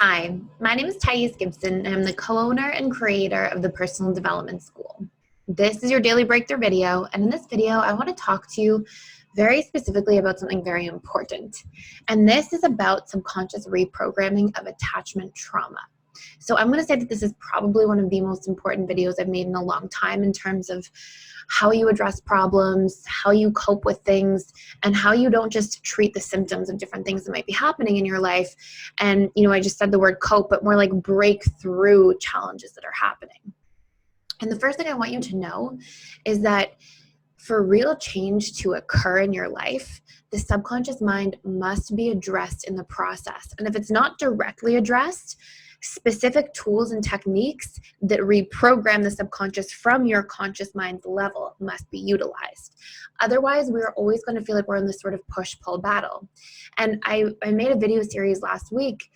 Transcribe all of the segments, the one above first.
Hi, my name is Gibson, and I'm the co-owner and creator of the Personal Development School. This is your daily breakthrough video, and in this video, I want to talk to you very specifically about something very important. And this is about subconscious reprogramming of attachment trauma. So I'm going to say that this is probably one of the most important videos I've made in a long time in terms of how you address problems, how you cope with things, and how you don't just treat the symptoms of different things that might be happening in your life. And, I just said the word cope, but more like break through challenges that are happening. And the first thing I want you to know is that for real change to occur in your life, the subconscious mind must be addressed in the process. And if it's not directly addressed, specific tools and techniques that reprogram the subconscious from your conscious mind's level must be utilized. Otherwise, we're always going to feel like we're in this sort of push-pull battle. And I made a video series last week,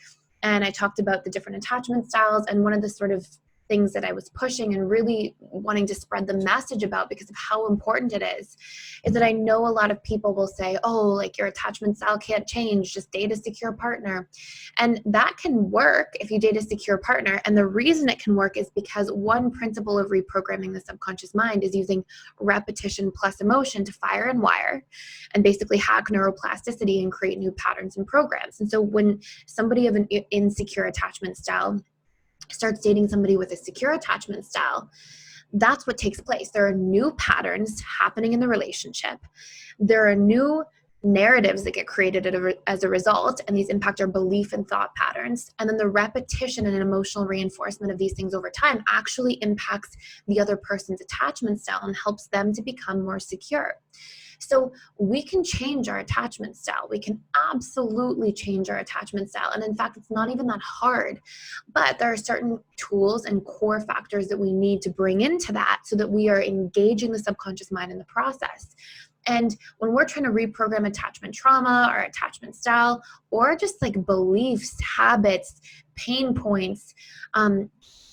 and I talked about the different attachment styles, and one of the sort of things that I was pushing and really wanting to spread the message about because of how important it is that I know a lot of people will say, oh, like your attachment style can't change, just date a secure partner. And that can work if you date a secure partner. And the reason it can work is because one principle of reprogramming the subconscious mind is using repetition plus emotion to fire and wire and basically hack neuroplasticity and create new patterns and programs. And so when somebody of an insecure attachment style starts dating somebody with a secure attachment style, that's what takes place. There are new patterns happening in the relationship. There are new narratives that get created as a result, and these impact our belief and thought patterns. And then the repetition and emotional reinforcement of these things over time actually impacts the other person's attachment style and helps them to become more secure. So we can change our attachment style. We can absolutely change our attachment style. And in fact, it's not even that hard. But there are certain tools and core factors that we need to bring into that so that we are engaging the subconscious mind in the process. And when we're trying to reprogram attachment trauma or attachment style, or just like beliefs, habits, pain points,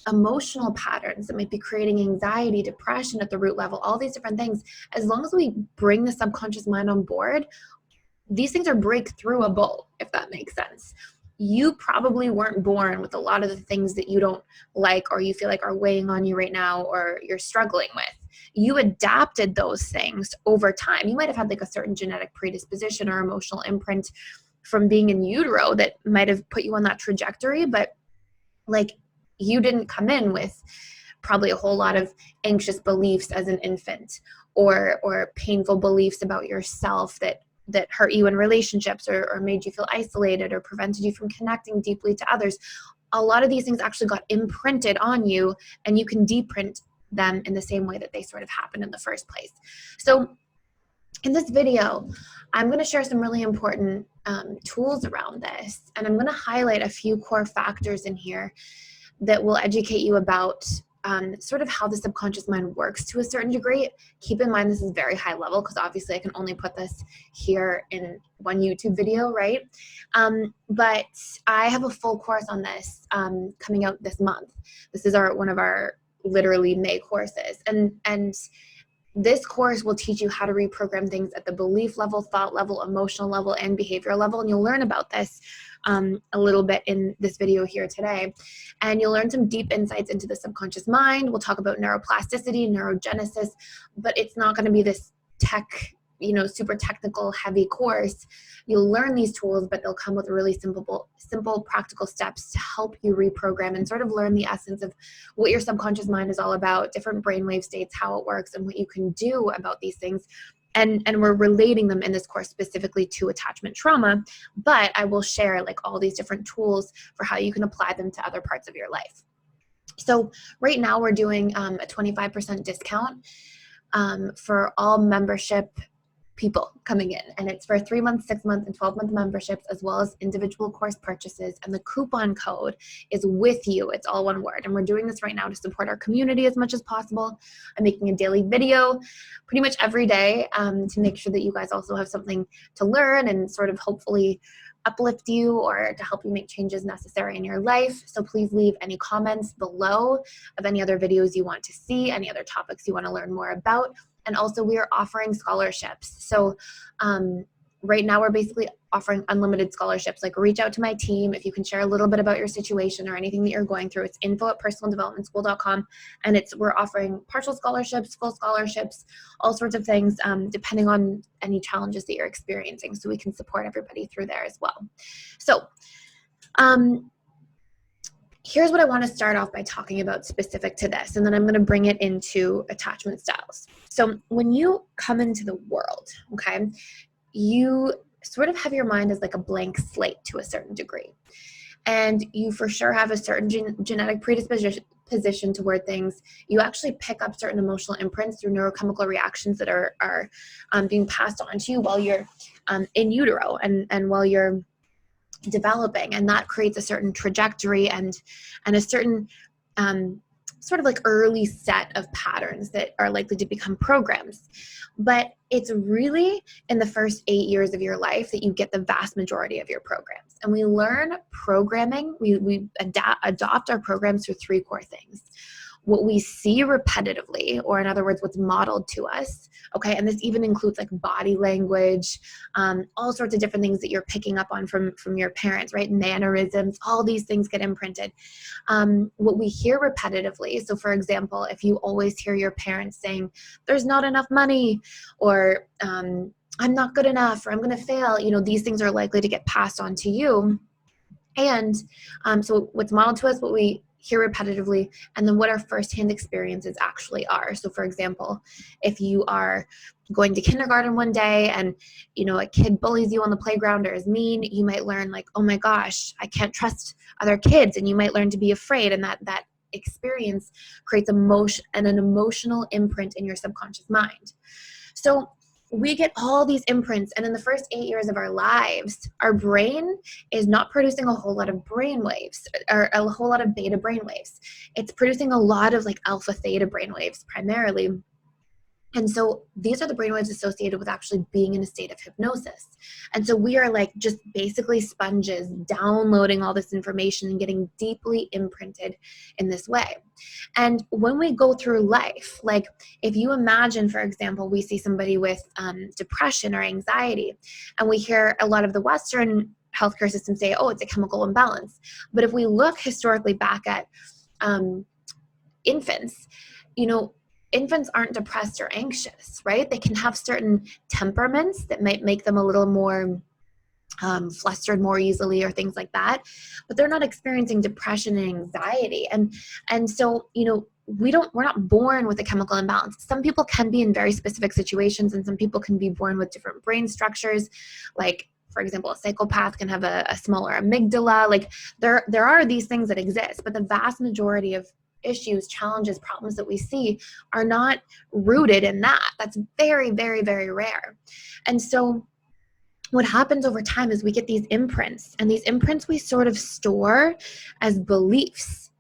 emotional patterns that might be creating anxiety, depression at the root level, all these different things, as long as we bring the subconscious mind on board, these things are breakthroughable, if that makes sense. You probably weren't born with a lot of the things that you don't like or you feel like are weighing on you right now or you're struggling with. You adapted those things over time. You might have had like a certain genetic predisposition or emotional imprint from being in utero that might have put you on that trajectory, but like you didn't come in with probably a whole lot of anxious beliefs as an infant or painful beliefs about yourself that hurt you in relationships or made you feel isolated or prevented you from connecting deeply to others. A lot of these things actually got imprinted on you, and you can deprint them in the same way that they sort of happened in the first place. So in this video, I'm going to share some really important tools around this, and I'm going to highlight a few core factors in here that will educate you about sort of how the subconscious mind works to a certain degree. Keep in mind this is very high level because obviously I can only put this here in one YouTube video, right? But I have a full course on this coming out this month. This is one of our literally May courses. And this course will teach you how to reprogram things at the belief level, thought level, emotional level, and behavioral level. And you'll learn about this a little bit in this video here today. And you'll learn some deep insights into the subconscious mind. We'll talk about neuroplasticity, neurogenesis, but it's not going to be this super technical, heavy course. You'll learn these tools, but they'll come with really simple, practical steps to help you reprogram and sort of learn the essence of what your subconscious mind is all about, different brainwave states, how it works, and what you can do about these things. And we're relating them in this course specifically to attachment trauma, but I will share like all these different tools for how you can apply them to other parts of your life. So right now we're doing a 25% discount for all membership people coming in, and it's for 3-month, 6-month, and 12-month memberships, as well as individual course purchases. And the coupon code is with you. It's all one word. And we're doing this right now to support our community as much as possible. I'm making a daily video pretty much every day to make sure that you guys also have something to learn and sort of hopefully uplift you or to help you make changes necessary in your life. So please leave any comments below of any other videos you want to see, any other topics you want to learn more about. And also we are offering scholarships. So right now we're basically offering unlimited scholarships. Like, reach out to my team if you can share a little bit about your situation or anything that you're going through. It's info@personaldevelopmentschool.com, and we're offering partial scholarships, full scholarships, all sorts of things, depending on any challenges that you're experiencing, so we can support everybody through there as well. So here's what I want to start off by talking about specific to this, and then I'm going to bring it into attachment styles. So when you come into the world, okay, you sort of have your mind as like a blank slate to a certain degree. And you for sure have a certain genetic predisposition toward things. You actually pick up certain emotional imprints through neurochemical reactions that are being passed on to you while you're in utero and while you're developing, and that creates a certain trajectory and a certain sort of like early set of patterns that are likely to become programs. But it's really in the first 8 years of your life that you get the vast majority of your programs. And we learn programming, we adopt our programs through 3 core things. What we see repetitively, or in other words, what's modeled to us, okay, and this even includes like body language, all sorts of different things that you're picking up on from your parents, right? Mannerisms, all these things get imprinted. What we hear repetitively, so for example, if you always hear your parents saying, there's not enough money, or I'm not good enough, or I'm going to fail, these things are likely to get passed on to you. And so what's modeled to us, what we hear repetitively, and then what our firsthand experiences actually are. So for example, if you are going to kindergarten one day and a kid bullies you on the playground or is mean, you might learn like, oh my gosh, I can't trust other kids, and you might learn to be afraid, and that experience creates an emotional imprint in your subconscious mind. So we get all these imprints, and in the first 8 years of our lives, our brain is not producing a whole lot of brain waves or a whole lot of beta brain waves. It's producing a lot of like alpha theta brain waves primarily. And so these are the brainwaves associated with actually being in a state of hypnosis. And so we are like just basically sponges downloading all this information and getting deeply imprinted in this way. And when we go through life, like if you imagine, for example, we see somebody with depression or anxiety, and we hear a lot of the Western healthcare system say, oh, it's a chemical imbalance. But if we look historically back at infants, infants aren't depressed or anxious, right? They can have certain temperaments that might make them a little more flustered more easily or things like that, but they're not experiencing depression and anxiety. And so, we're not born with a chemical imbalance. Some people can be in very specific situations, and some people can be born with different brain structures. Like, for example, a psychopath can have a smaller amygdala. Like there are these things that exist, but the vast majority of issues, challenges, problems that we see are not rooted in that. That's very, very, very rare. And so what happens over time is we get these imprints, and these imprints we sort of store as beliefs.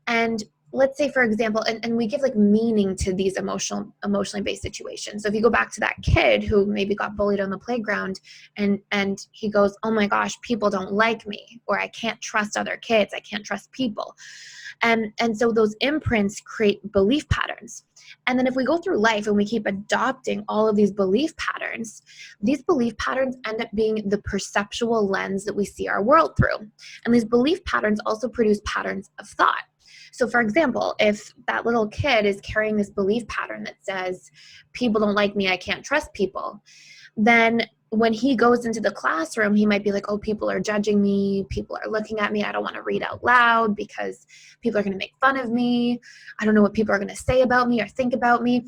And let's say, for example, and we give like meaning to these emotionally based situations. So if you go back to that kid who maybe got bullied on the playground, and he goes, oh my gosh, people don't like me, or I can't trust other kids, I can't trust people. And so those imprints create belief patterns. And then if we go through life and we keep adopting all of these belief patterns end up being the perceptual lens that we see our world through. And these belief patterns also produce patterns of thought. So for example, if that little kid is carrying this belief pattern that says, people don't like me, I can't trust people, then when he goes into the classroom, he might be like, oh, people are judging me, people are looking at me, I don't want to read out loud because people are going to make fun of me, I don't know what people are going to say about me or think about me.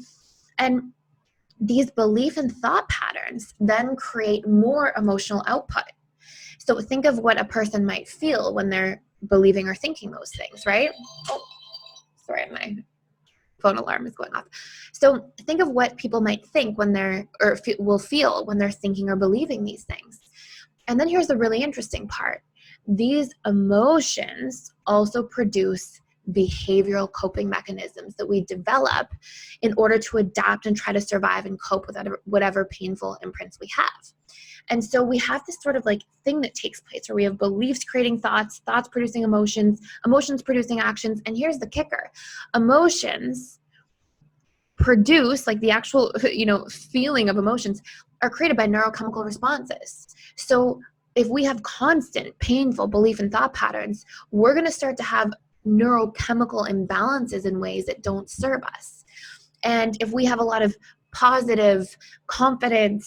And these belief and thought patterns then create more emotional output. So think of what a person might feel when they're believing or thinking those things, right? Oh, sorry, my phone alarm is going off. So think of what people might think when will feel when they're thinking or believing these things. And then here's the really interesting part. These emotions also produce behavioral coping mechanisms that we develop in order to adapt and try to survive and cope with whatever painful imprints we have. And so we have this sort of like thing that takes place where we have beliefs creating thoughts, thoughts producing emotions, emotions producing actions. And here's the kicker. Emotions produce, like the actual, feeling of emotions, are created by neurochemical responses. So if we have constant painful belief and thought patterns, we're going to start to have neurochemical imbalances in ways that don't serve us. And if we have a lot of positive, confident,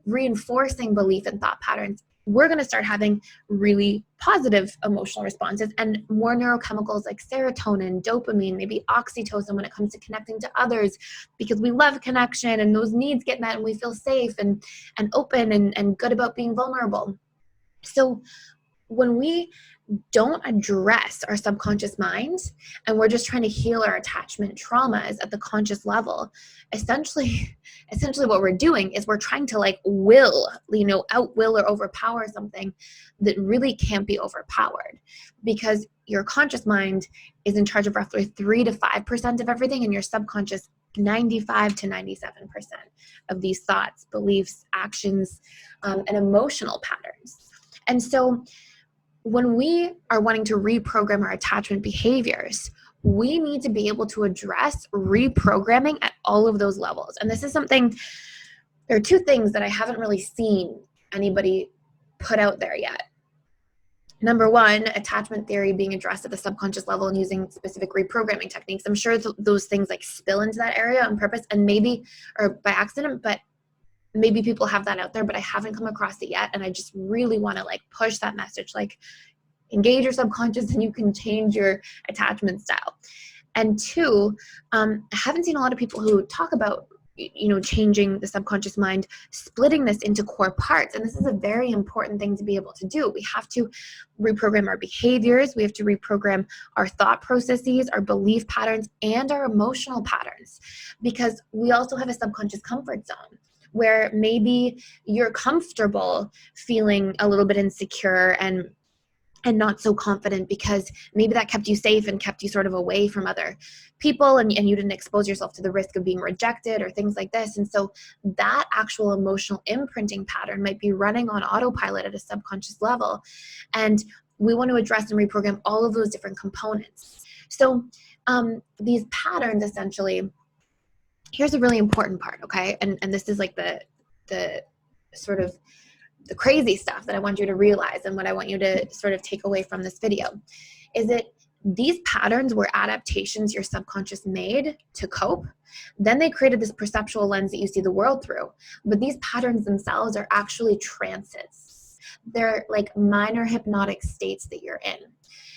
reinforcing belief and thought patterns, we're going to start having really positive emotional responses and more neurochemicals like serotonin, dopamine, maybe oxytocin when it comes to connecting to others, because we love connection and those needs get met and we feel safe and open and good about being vulnerable. So when we don't address our subconscious mind and we're just trying to heal our attachment traumas at the conscious level, essentially what we're doing is we're trying to outwill or overpower something that really can't be overpowered, because your conscious mind is in charge of roughly 3 to 5% of everything, and your subconscious 95 to 97% of these thoughts, beliefs, actions, and emotional patterns. And so when we are wanting to reprogram our attachment behaviors, we need to be able to address reprogramming at all of those levels. And this is something, there are two things that I haven't really seen anybody put out there yet. Number one, attachment theory being addressed at the subconscious level and using specific reprogramming techniques. I'm sure those things like spill into that area on purpose and maybe, or by accident, but maybe people have that out there, but I haven't come across it yet. And I just really want to push that message, engage your subconscious and you can change your attachment style. And two, I haven't seen a lot of people who talk about, changing the subconscious mind, splitting this into core parts. And this is a very important thing to be able to do. We have to reprogram our behaviors. We have to reprogram our thought processes, our belief patterns, and our emotional patterns, because we also have a subconscious comfort zone where maybe you're comfortable feeling a little bit insecure and not so confident because maybe that kept you safe and kept you sort of away from other people and you didn't expose yourself to the risk of being rejected or things like this. And so that actual emotional imprinting pattern might be running on autopilot at a subconscious level. And we want to address and reprogram all of those different components. So these patterns essentially, here's a really important part, okay? And this is the sort of the crazy stuff that I want you to realize and what I want you to sort of take away from this video is that these patterns were adaptations your subconscious made to cope. Then they created this perceptual lens that you see the world through. But these patterns themselves are actually trances. They're like minor hypnotic states that you're in.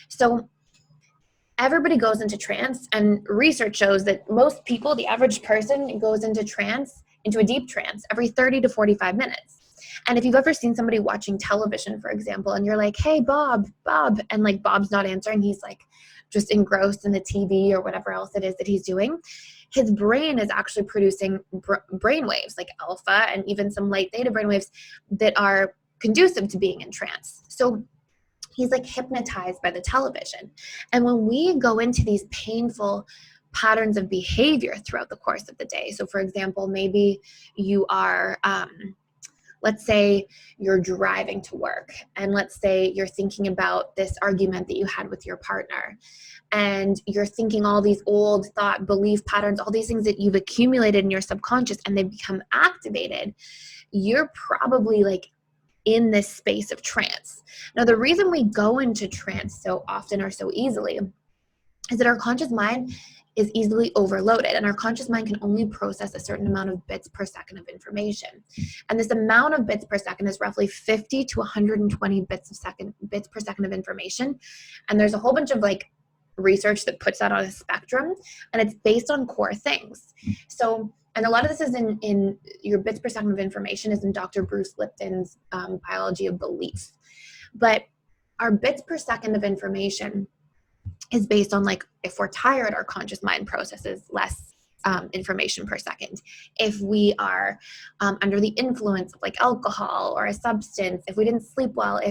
So everybody goes into trance, and research shows that most people, the average person, goes into a deep trance every 30 to 45 minutes. And if you've ever seen somebody watching television, for example, and you're like, hey, Bob, and Bob's not answering, he's just engrossed in the TV or whatever else it is that he's doing, his brain is actually producing brain waves like alpha and even some light theta brain waves that are conducive to being in trance. So he's hypnotized by the television. And when we go into these painful patterns of behavior throughout the course of the day, so for example, maybe you are, let's say you're driving to work, and let's say you're thinking about this argument that you had with your partner, and you're thinking all these old thought, belief patterns, all these things that you've accumulated in your subconscious, and they become activated, you're probably in this space of trance. Now, the reason we go into trance so often or so easily is that our conscious mind is easily overloaded, and our conscious mind can only process a certain amount of bits per second of information. And this amount of bits per second is roughly 50 to 120 bits per second of information. And there's a whole bunch of research that puts that on a spectrum, and it's based on core things. So, and a lot of this is in your bits per second of information is in Dr. Bruce Lipton's Biology of Belief. But our bits per second of information is based on if we're tired, our conscious mind processes less information per second. If we are under the influence of alcohol or a substance, if we didn't sleep well,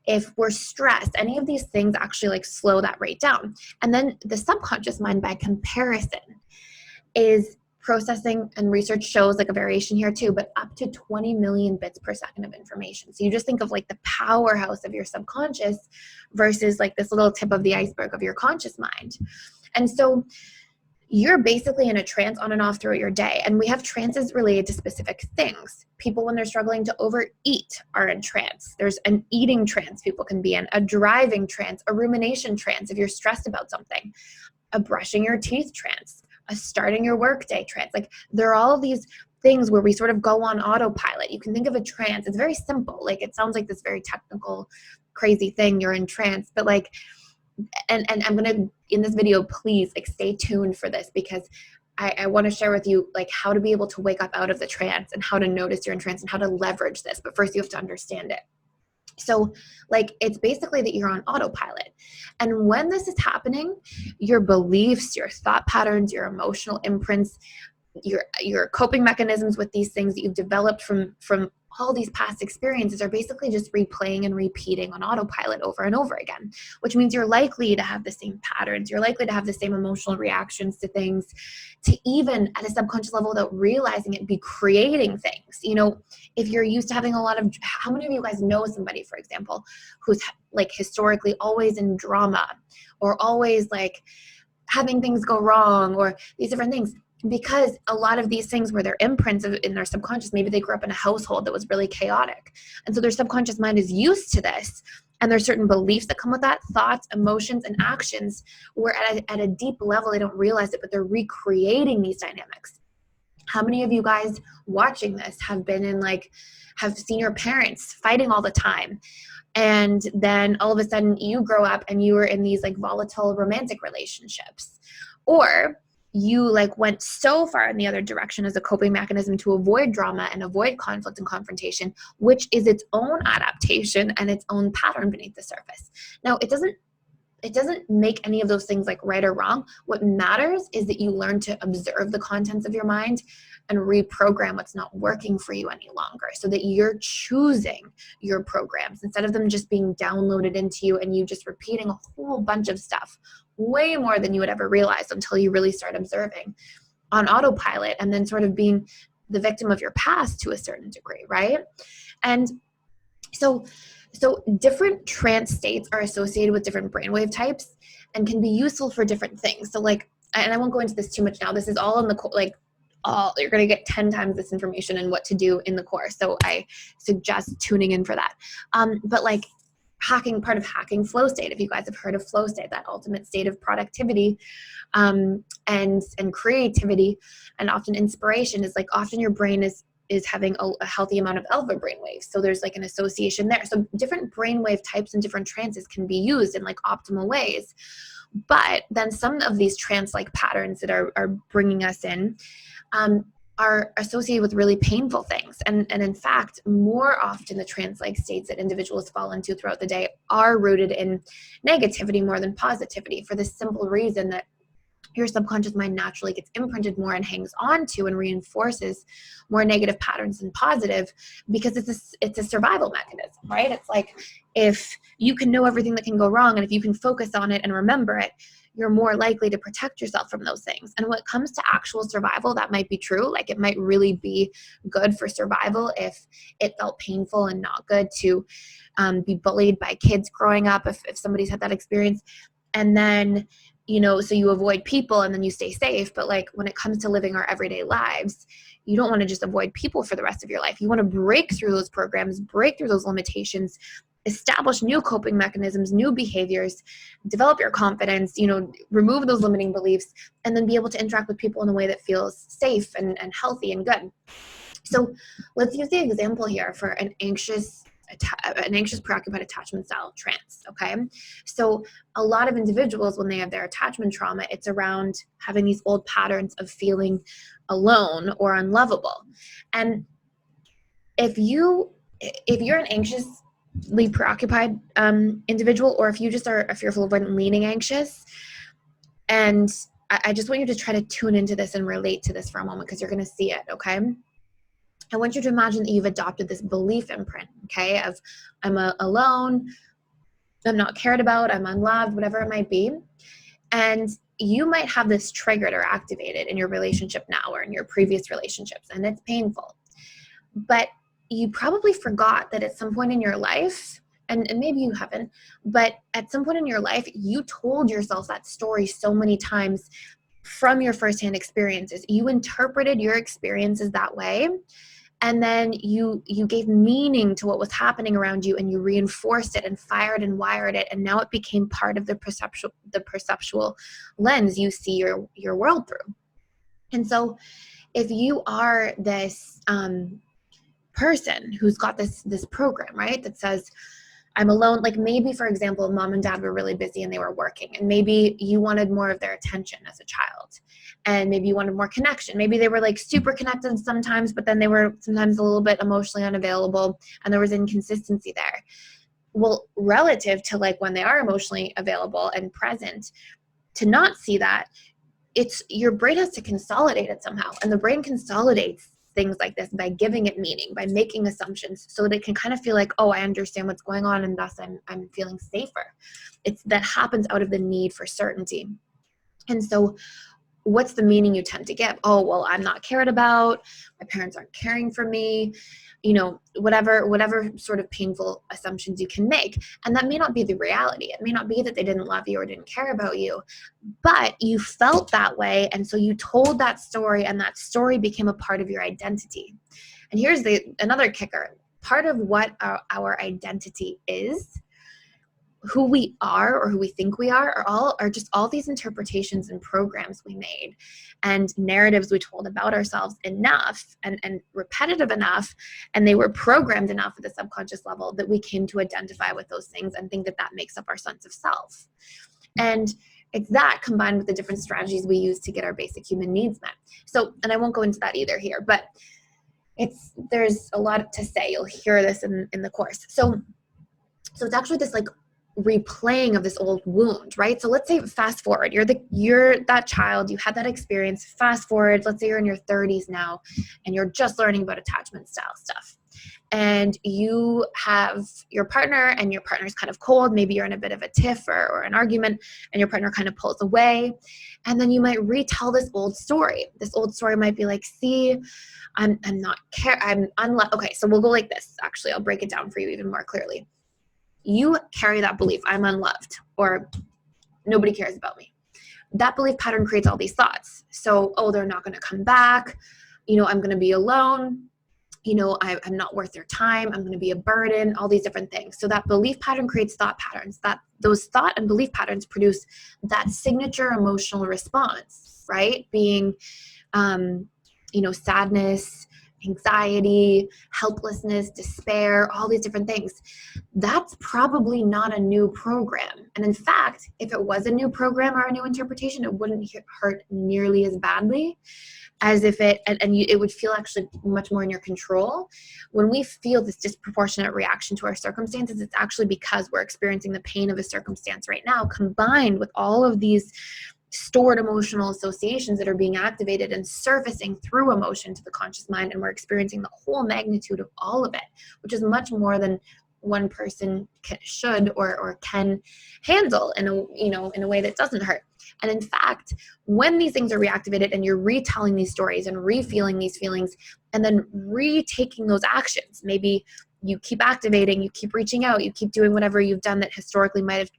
if we're stressed, any of these things actually slow that rate down. And then the subconscious mind, by comparison, is processing, and research shows a variation here too, but up to 20 million bits per second of information. So you just think of the powerhouse of your subconscious versus this little tip of the iceberg of your conscious mind. And so, you're basically in a trance on and off throughout your day. And we have trances related to specific things. People, when they're struggling to overeat, are in trance. There's an eating trance people can be in, a driving trance, a rumination trance if you're stressed about something, a brushing your teeth trance, a starting your workday trance. Like, there are all of these things where we sort of go on autopilot. You can think of a trance. It's very simple. Like, it sounds like this very technical, crazy thing. You're in trance, but like, and I'm going to, in this video, please, like, stay tuned for this, because I want to share with you like how to be able to wake up out of the trance and how to notice you're in trance and how to leverage this. But first you have to understand it. So like, it's basically that you're on autopilot. And when this is happening, your beliefs, your thought patterns, your emotional imprints, your coping mechanisms with these things that you've developed from all these past experiences are basically just replaying and repeating on autopilot over and over again, which means you're likely to have the same patterns. You're likely to have the same emotional reactions to things, to even at a subconscious level without realizing it, be creating things. You know, if you're used to having a lot of, how many of you guys know somebody, for example, who's like historically always in drama or always like having things go wrong or these different things? Because a lot of these things were their imprints in their subconscious. Maybe they grew up in a household that was really chaotic. And so their subconscious mind is used to this. And there's certain beliefs that come with that, thoughts, emotions, and actions, where at a deep level, they don't realize it, but they're recreating these dynamics. How many of you guys watching this have been in have seen your parents fighting all the time? And then all of a sudden you grow up and you were in these like volatile romantic relationships, or you like went so far in the other direction as a coping mechanism to avoid drama and avoid conflict and confrontation, which is its own adaptation and its own pattern beneath the surface. Now, it doesn't make any of those things like right or wrong. What matters is that you learn to observe the contents of your mind and reprogram what's not working for you any longer, so that you're choosing your programs instead of them just being downloaded into you and you just repeating a whole bunch of stuff, way more than you would ever realize until you really start observing on autopilot, and then sort of being the victim of your past to a certain degree, right? And so different trance states are associated with different brainwave types and can be useful for different things. So like, and I won't go into this too much now. This is all in the you're going to get 10 times this information and what to do in the course. So I suggest tuning in for that. But like part of hacking flow state, if you guys have heard of flow state, that ultimate state of productivity and creativity and often inspiration, is like often your brain is having a healthy amount of alpha brainwaves. So there's like an association there. So different brainwave types and different trances can be used in like optimal ways. But then some of these trance-like patterns that are bringing us in are associated with really painful things. And in fact, more often the trance-like states that individuals fall into throughout the day are rooted in negativity more than positivity, for the simple reason that your subconscious mind naturally gets imprinted more and hangs on to and reinforces more negative patterns than positive, because it's a survival mechanism, right? It's like, if you can know everything that can go wrong and if you can focus on it and remember it, you're more likely to protect yourself from those things. And when it comes to actual survival, that might be true. Like, it might really be good for survival if it felt painful and not good to be bullied by kids growing up, if somebody's had that experience. And then, so you avoid people and then you stay safe. But like, when it comes to living our everyday lives, you don't want to just avoid people for the rest of your life. You want to break through those programs, break through those limitations, establish new coping mechanisms, new behaviors, develop your confidence, remove those limiting beliefs, and then be able to interact with people in a way that feels safe and healthy and good. So let's use the example here for an anxious preoccupied attachment style trance. Okay. So a lot of individuals, when they have their attachment trauma, it's around having these old patterns of feeling alone or unlovable. And if you're an anxiously preoccupied individual, or if you just are a fearful, avoidant, leaning anxious, and I just want you to try to tune into this and relate to this for a moment, because you're going to see it. Okay. I want you to imagine that you've adopted this belief imprint, okay, of I'm alone, I'm not cared about, I'm unloved, whatever it might be. And you might have this triggered or activated in your relationship now or in your previous relationships, and it's painful. But you probably forgot that at some point in your life, and maybe you haven't, but at some point in your life, you told yourself that story so many times from your firsthand experiences. You interpreted your experiences that way, and then you gave meaning to what was happening around you, and you reinforced it and fired and wired it, and now it became part of the perceptual lens you see your world through. And so if you are this person who's got this program, right, that says, I'm alone, like maybe, for example, mom and dad were really busy and they were working, and maybe you wanted more of their attention as a child, and maybe you wanted more connection. Maybe they were like super connected sometimes, but then they were sometimes a little bit emotionally unavailable, and there was inconsistency there. Well, relative to like when they are emotionally available and present, to not see that, it's your brain has to consolidate it somehow, and the brain consolidates things like this by giving it meaning, by making assumptions, so that it can kind of feel like, oh, I understand what's going on, and thus I'm feeling safer. That happens out of the need for certainty. And so what's the meaning you tend to give? Oh, well, I'm not cared about, my parents aren't caring for me, whatever sort of painful assumptions you can make. And that may not be the reality. It may not be that they didn't love you or didn't care about you, but you felt that way, and so you told that story, and that story became a part of your identity. And here's another kicker. Part of what our identity is, who we are or who we think we are just all these interpretations and programs we made and narratives we told about ourselves enough and repetitive enough, and they were programmed enough at the subconscious level that we came to identify with those things and think that makes up our sense of self. And it's that combined with the different strategies we use to get our basic human needs met. So, and I won't go into that either here, but there's a lot to say. You'll hear this in the course. So it's actually this like replaying of this old wound, right? So let's say fast forward, you're that child, you had that experience. Fast forward, let's say you're in your 30s now, and you're just learning about attachment style stuff. And you have your partner, and your partner's kind of cold. Maybe you're in a bit of a tiff or an argument, and your partner kind of pulls away. And then you might retell this old story. This old story might be like, see, I'm unloved. Okay, so we'll go like this. Actually, I'll break it down for you even more clearly. You carry that belief, I'm unloved, or nobody cares about me. That belief pattern creates all these thoughts. So, oh, they're not going to come back. I'm going to be alone. I'm not worth their time. I'm going to be a burden, all these different things. So that belief pattern creates thought patterns. Those thought and belief patterns produce that signature emotional response, right? Being, sadness, anxiety, helplessness, despair, all these different things. That's probably not a new program. And in fact, if it was a new program or a new interpretation, it wouldn't hurt nearly as badly as if it would feel actually much more in your control. When we feel this disproportionate reaction to our circumstances, it's actually because we're experiencing the pain of a circumstance right now, combined with all of these stored emotional associations that are being activated and surfacing through emotion to the conscious mind, and we're experiencing the whole magnitude of all of it, which is much more than one person should or can handle in a way that doesn't hurt. And in fact, when these things are reactivated and you're retelling these stories and re-feeling these feelings and then retaking those actions, maybe you keep activating, you keep reaching out, you keep doing whatever you've done that historically might have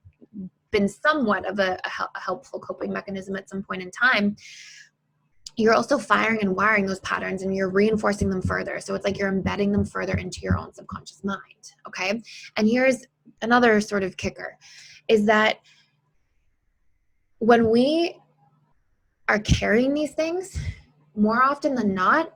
been somewhat of a helpful coping mechanism at some point in time, you're also firing and wiring those patterns, and you're reinforcing them further. So it's like you're embedding them further into your own subconscious mind, okay? And here's another sort of kicker, is that when we are carrying these things, more often than not,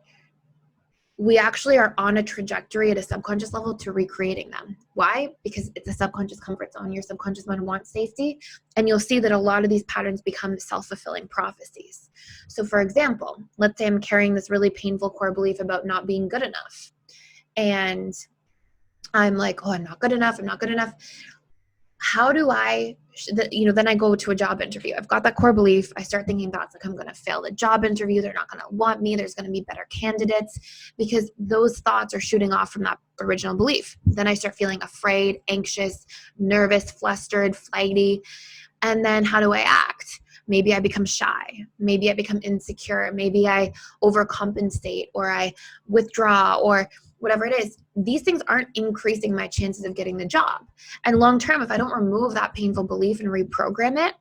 we actually are on a trajectory at a subconscious level to recreating them. Why? Because it's a subconscious comfort zone. Your subconscious mind wants safety. And you'll see that a lot of these patterns become self-fulfilling prophecies. So for example, let's say I'm carrying this really painful core belief about not being good enough. And I'm like, oh, I'm not good enough. I'm not good enough. How do I, then I go to a job interview. I've got that core belief. I start thinking thoughts like, I'm going to fail the job interview. They're not going to want me. There's going to be better candidates, because those thoughts are shooting off from that original belief. Then I start feeling afraid, anxious, nervous, flustered, flighty. And then how do I act? Maybe I become shy. Maybe I become insecure. Maybe I overcompensate, or I withdraw, or whatever it is. These things aren't increasing my chances of getting the job. And long term, if I don't remove that painful belief and reprogram it,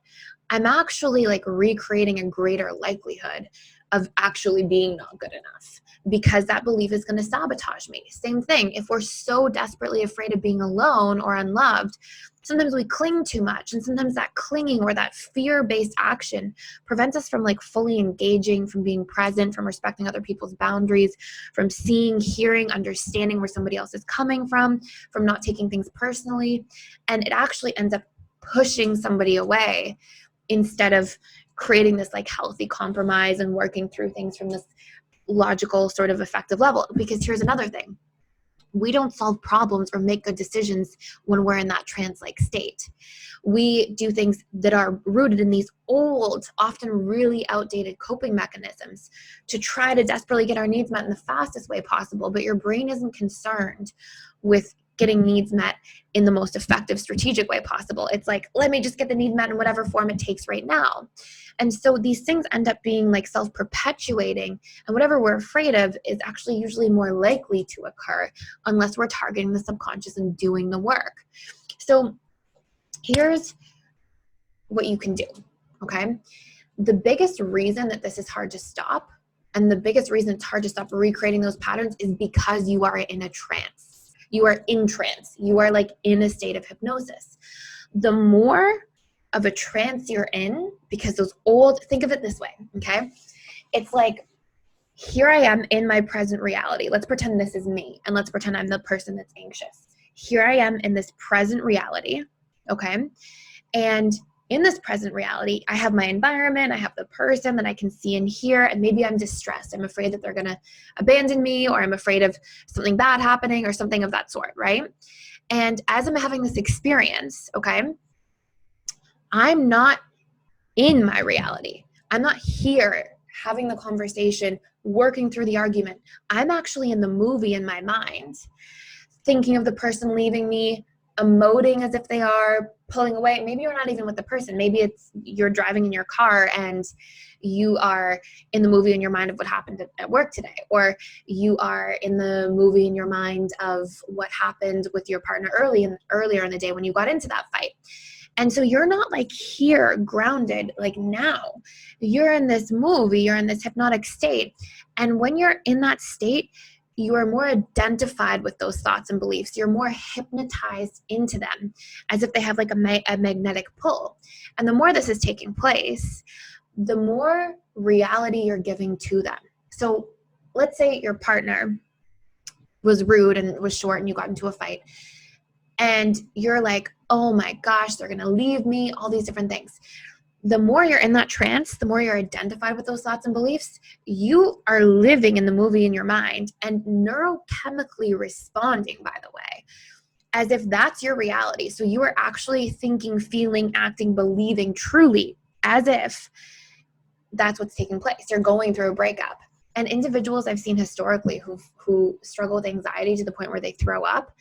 I'm actually like recreating a greater likelihood of actually being not good enough, because that belief is going to sabotage me. Same thing. If we're so desperately afraid of being alone or unloved, sometimes we cling too much. And sometimes that clinging or that fear-based action prevents us from like fully engaging, from being present, from respecting other people's boundaries, from seeing, hearing, understanding where somebody else is coming from not taking things personally. And it actually ends up pushing somebody away instead of creating this like healthy compromise and working through things from this logical sort of effective level. Because here's another thing. We don't solve problems or make good decisions when we're in that trance-like state. We do things that are rooted in these old, often really outdated coping mechanisms to try to desperately get our needs met in the fastest way possible, but your brain isn't concerned with getting needs met in the most effective, strategic way possible. It's like, let me just get the need met in whatever form it takes right now. And so these things end up being like self-perpetuating, and whatever we're afraid of is actually usually more likely to occur unless we're targeting the subconscious and doing the work. So here's what you can do, okay? The biggest reason that this is hard to stop, and the biggest reason it's hard to stop recreating those patterns, is because you are in a trance. You are in trance. You are like in a state of hypnosis. The more of a trance you're in, because those old, think of it this way, okay? It's like, here I am in my present reality. Let's pretend this is me, and let's pretend I'm the person that's anxious. Here I am in this present reality, okay? And in this present reality, I have my environment, I have the person that I can see and hear, and maybe I'm distressed. I'm afraid that they're gonna abandon me, or I'm afraid of something bad happening, or something of that sort, right? And as I'm having this experience, okay, I'm not in my reality. I'm not here having the conversation, working through the argument. I'm actually in the movie in my mind, thinking of the person leaving me, emoting as if they are pulling away. Maybe you're not even with the person. Maybe it's you're driving in your car and you are in the movie in your mind of what happened at work today, or you are in the movie in your mind of what happened with your partner earlier in the day when you got into that fight. And so you're not like here grounded like now. You're in this movie, you're in this hypnotic state. And when you're in that state, you are more identified with those thoughts and beliefs. You're more hypnotized into them as if they have like a magnetic pull. And the more this is taking place, the more reality you're giving to them. So let's say your partner was rude and was short and you got into a fight. And you're like, oh my gosh, they're going to leave me, all these different things. The more you're in that trance, the more you're identified with those thoughts and beliefs, you are living in the movie in your mind and neurochemically responding, by the way, as if that's your reality. So you are actually thinking, feeling, acting, believing truly as if that's what's taking place. You're going through a breakup. And individuals I've seen historically who struggle with anxiety to the point where they throw up,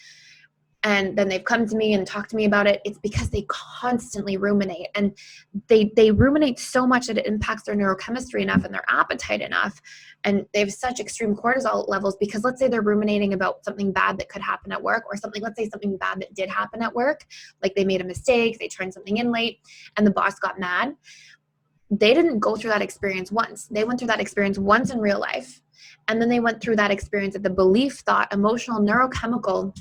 and then they've come to me and talked to me about it, it's because they constantly ruminate. And they ruminate so much that it impacts their neurochemistry enough and their appetite enough. And they have such extreme cortisol levels because let's say they're ruminating about something bad that could happen at work, or something, let's say something bad that did happen at work, like they made a mistake, they turned something in late, and the boss got mad. They didn't go through that experience once. They went through that experience once in real life. And then they went through that experience at the belief, thought, emotional, neurochemical,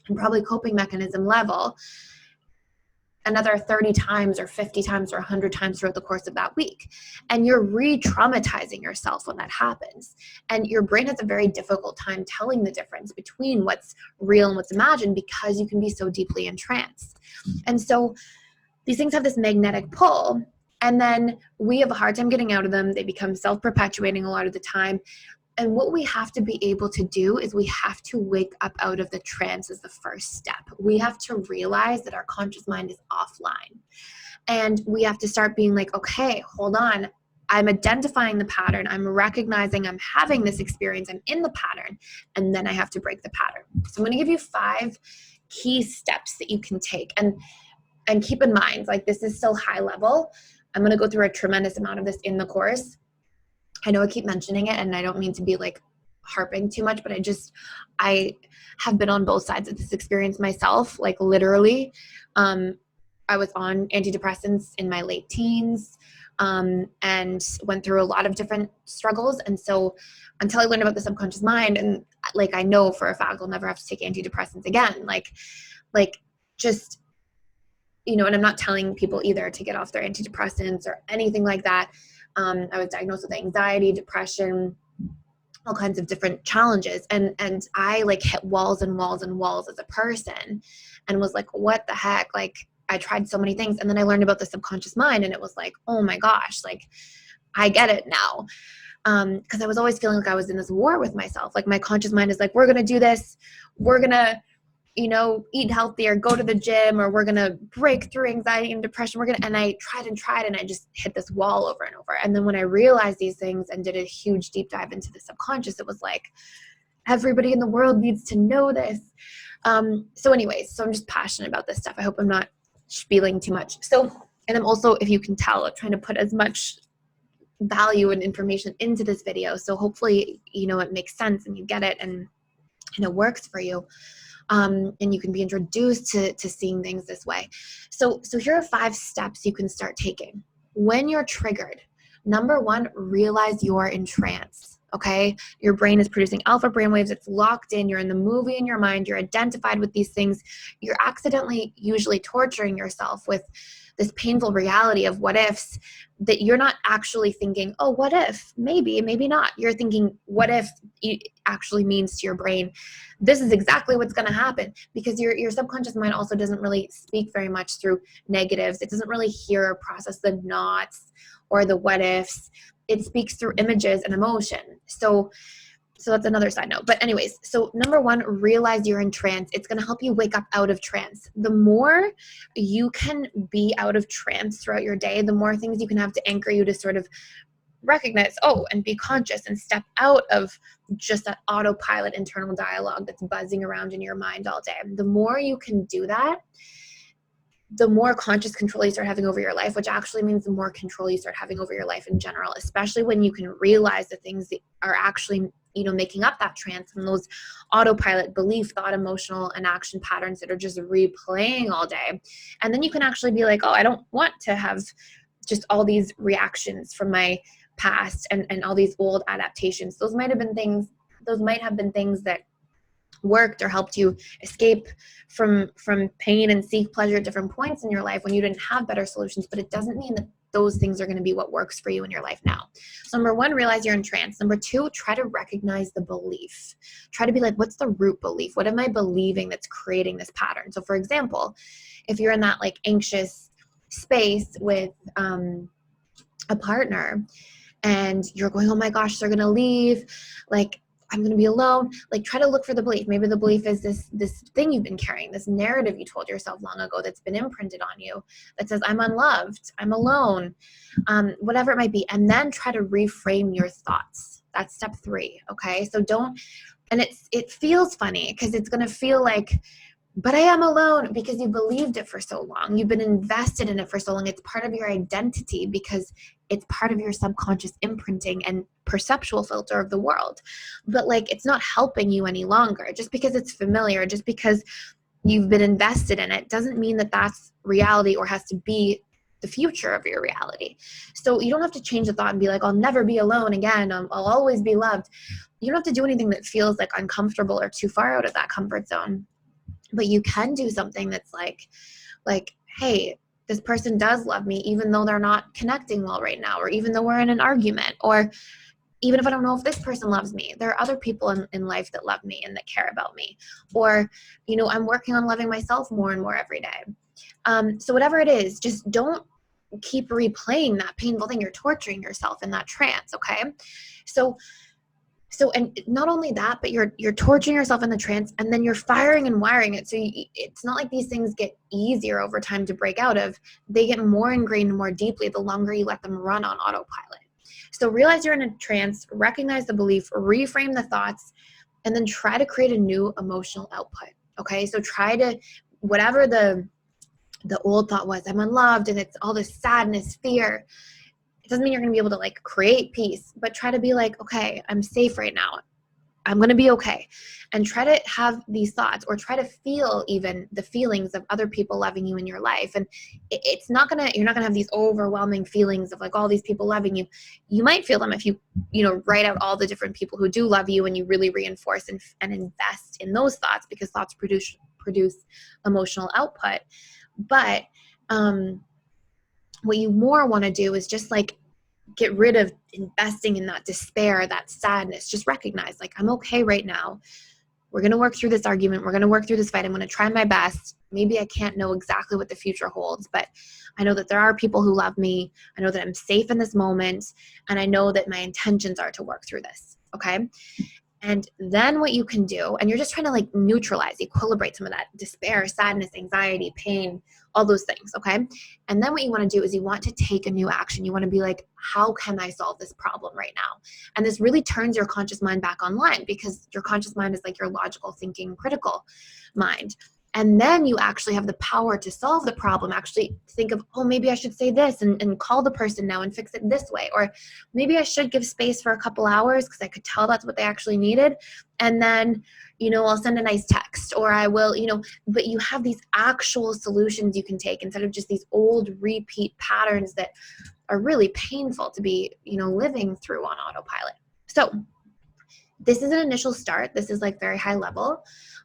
and probably coping mechanism level another 30 times or 50 times or 100 times throughout the course of that week. And you're re-traumatizing yourself when that happens. And your brain has a very difficult time telling the difference between what's real and what's imagined because you can be so deeply entranced. And so these things have this magnetic pull, and then we have a hard time getting out of them. They become self-perpetuating a lot of the time. And what we have to be able to do is we have to wake up out of the trance as the first step. We have to realize that our conscious mind is offline. And we have to start being like, okay, hold on. I'm identifying the pattern. I'm recognizing I'm having this experience. I'm in the pattern. And then I have to break the pattern. So I'm going to give you 5 key steps that you can take. And keep in mind, like this is still high level. I'm going to go through a tremendous amount of this in the course. I know I keep mentioning it and I don't mean to be like harping too much, but I have been on both sides of this experience myself, like literally. I was on antidepressants in my late teens, and went through a lot of different struggles. And so until I learned about the subconscious mind, and like, I know for a fact I'll never have to take antidepressants again. Like just, and I'm not telling people either to get off their antidepressants or anything like that. I was diagnosed with anxiety, depression, all kinds of different challenges. And I like hit walls and walls and walls as a person, and was like, what the heck? Like, I tried so many things. And then I learned about the subconscious mind, and it was like, oh my gosh, like, I get it now. Because I was always feeling like I was in this war with myself. Like, my conscious mind is like, we're going to do this. We're going to, eat healthier, go to the gym, or we're going to break through anxiety and depression. And I tried and tried, and I just hit this wall over and over. And then when I realized these things and did a huge deep dive into the subconscious, it was like, everybody in the world needs to know this. So anyways, so I'm just passionate about this stuff. I hope I'm not spieling too much. So, and I'm also, if you can tell, trying to put as much value and information into this video. So hopefully, it makes sense and you get it, and it works for you. And you can be introduced to seeing things this way. So here are 5 steps you can start taking when you're triggered. Number 1, realize you're in trance. Okay, your brain is producing alpha brainwaves. It's locked in. You're in the movie in your mind. You're identified with these things. You're accidentally usually torturing yourself with this painful reality of what ifs, that you're not actually thinking, oh, what if? Maybe, maybe not. You're thinking, what if it actually means to your brain, this is exactly what's going to happen, because your subconscious mind also doesn't really speak very much through negatives. It doesn't really hear or process the nots or the what ifs. It speaks through images and emotion. So that's another side note. But anyways, so number 1, realize you're in trance. It's going to help you wake up out of trance. The more you can be out of trance throughout your day, the more things you can have to anchor you to sort of recognize, and be conscious and step out of just that autopilot internal dialogue that's buzzing around in your mind all day. The more you can do that, the more conscious control you start having over your life, which actually means the more control you start having over your life in general, especially when you can realize the things that are actually, making up that trance, and those autopilot belief, thought, emotional, and action patterns that are just replaying all day. And then you can actually be like, oh, I don't want to have just all these reactions from my past and all these old adaptations. Those might have been things that worked or helped you escape from pain and seek pleasure at different points in your life when you didn't have better solutions, but it doesn't mean that those things are going to be what works for you in your life now. So number 1, realize you're in trance. Number 2, try to recognize the belief. Try to be like, what's the root belief? What am I believing that's creating this pattern? So for example, if you're in that like anxious space with a partner and you're going, oh my gosh, they're going to leave, like, I'm going to be alone. Like, try to look for the belief. Maybe the belief is this thing you've been carrying, this narrative you told yourself long ago that's been imprinted on you that says, I'm unloved, I'm alone, whatever it might be. And then try to reframe your thoughts. That's step 3. Okay. So it feels funny because it's going to feel like, but I am alone, because you believed it for so long. You've been invested in it for so long. It's part of your identity because it's part of your subconscious imprinting and perceptual filter of the world. But like, it's not helping you any longer. Just because it's familiar, just because you've been invested in it, doesn't mean that that's reality or has to be the future of your reality. So you don't have to change the thought and be like, I'll never be alone again. I'll always be loved. You don't have to do anything that feels like uncomfortable or too far out of that comfort zone. But you can do something that's like, hey, this person does love me, even though they're not connecting well right now, or even though we're in an argument, or even if I don't know if this person loves me, there are other people in life that love me and that care about me. Or, I'm working on loving myself more and more every day. So whatever it is, just don't keep replaying that painful thing. You're torturing yourself in that trance, okay? So, and not only that, but you're torturing yourself in the trance, and then you're firing and wiring it. So it's not like these things get easier over time to break out of. They get more ingrained more deeply the longer you let them run on autopilot. So realize you're in a trance, recognize the belief, reframe the thoughts, and then try to create a new emotional output. Okay, so try to, whatever the old thought was, I'm unloved, and it's all this sadness, fear. It doesn't mean you're going to be able to like create peace, but try to be like, okay, I'm safe right now. I'm going to be okay. And try to have these thoughts, or try to feel even the feelings of other people loving you in your life. And it's not going to, you're not going to have these overwhelming feelings of like all these people loving you. You might feel them if you write out all the different people who do love you, and you really reinforce and invest in those thoughts, because thoughts produce emotional output. But what you more want to do is just like get rid of investing in that despair, that sadness. Just recognize, like, I'm okay right now. We're going to work through this argument. We're going to work through this fight. I'm going to try my best. Maybe I can't know exactly what the future holds, but I know that there are people who love me. I know that I'm safe in this moment. And I know that my intentions are to work through this. Okay. And then what you can do, and you're just trying to like neutralize, equilibrate some of that despair, sadness, anxiety, pain, all those things, okay? And then what you want to do is you want to take a new action. You want to be like, how can I solve this problem right now? And this really turns your conscious mind back online, because your conscious mind is like your logical thinking, critical mind. And then you actually have the power to solve the problem. Actually think of, oh, maybe I should say this and call the person now and fix it this way. Or maybe I should give space for a couple hours because I could tell that's what they actually needed. And then, I'll send a nice text, or I will, but you have these actual solutions you can take instead of just these old repeat patterns that are really painful to be, living through on autopilot. So this is an initial start. This is like very high level.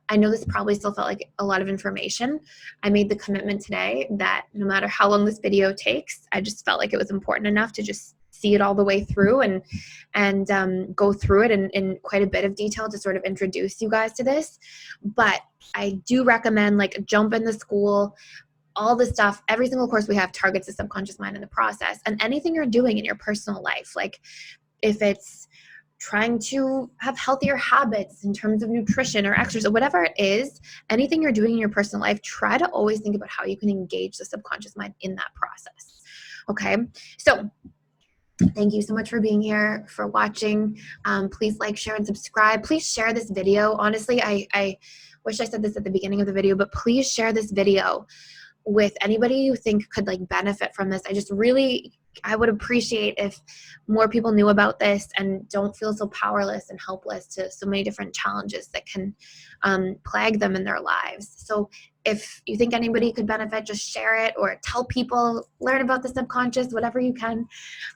I know this probably still felt like a lot of information. I made the commitment today that no matter how long this video takes, I just felt like it was important enough to just see it all the way through and go through it in quite a bit of detail to sort of introduce you guys to this. But I do recommend like jump in the school. All the stuff, every single course we have targets the subconscious mind in the process. And anything you're doing in your personal life, like if it's trying to have healthier habits in terms of nutrition or exercise, or whatever it is, anything you're doing in your personal life, try to always think about how you can engage the subconscious mind in that process. Okay. So thank you so much for being here, for watching. Please like, share, and subscribe. Please share this video. Honestly, I wish I said this at the beginning of the video, but please share this video with anybody you think could like benefit from this. I would appreciate if more people knew about this and don't feel so powerless and helpless to so many different challenges that can plague them in their lives. So if you think anybody could benefit, just share it or tell people, learn about the subconscious, whatever you can.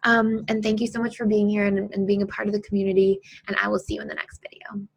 And thank you so much for being here and being a part of the community. And I will see you in the next video.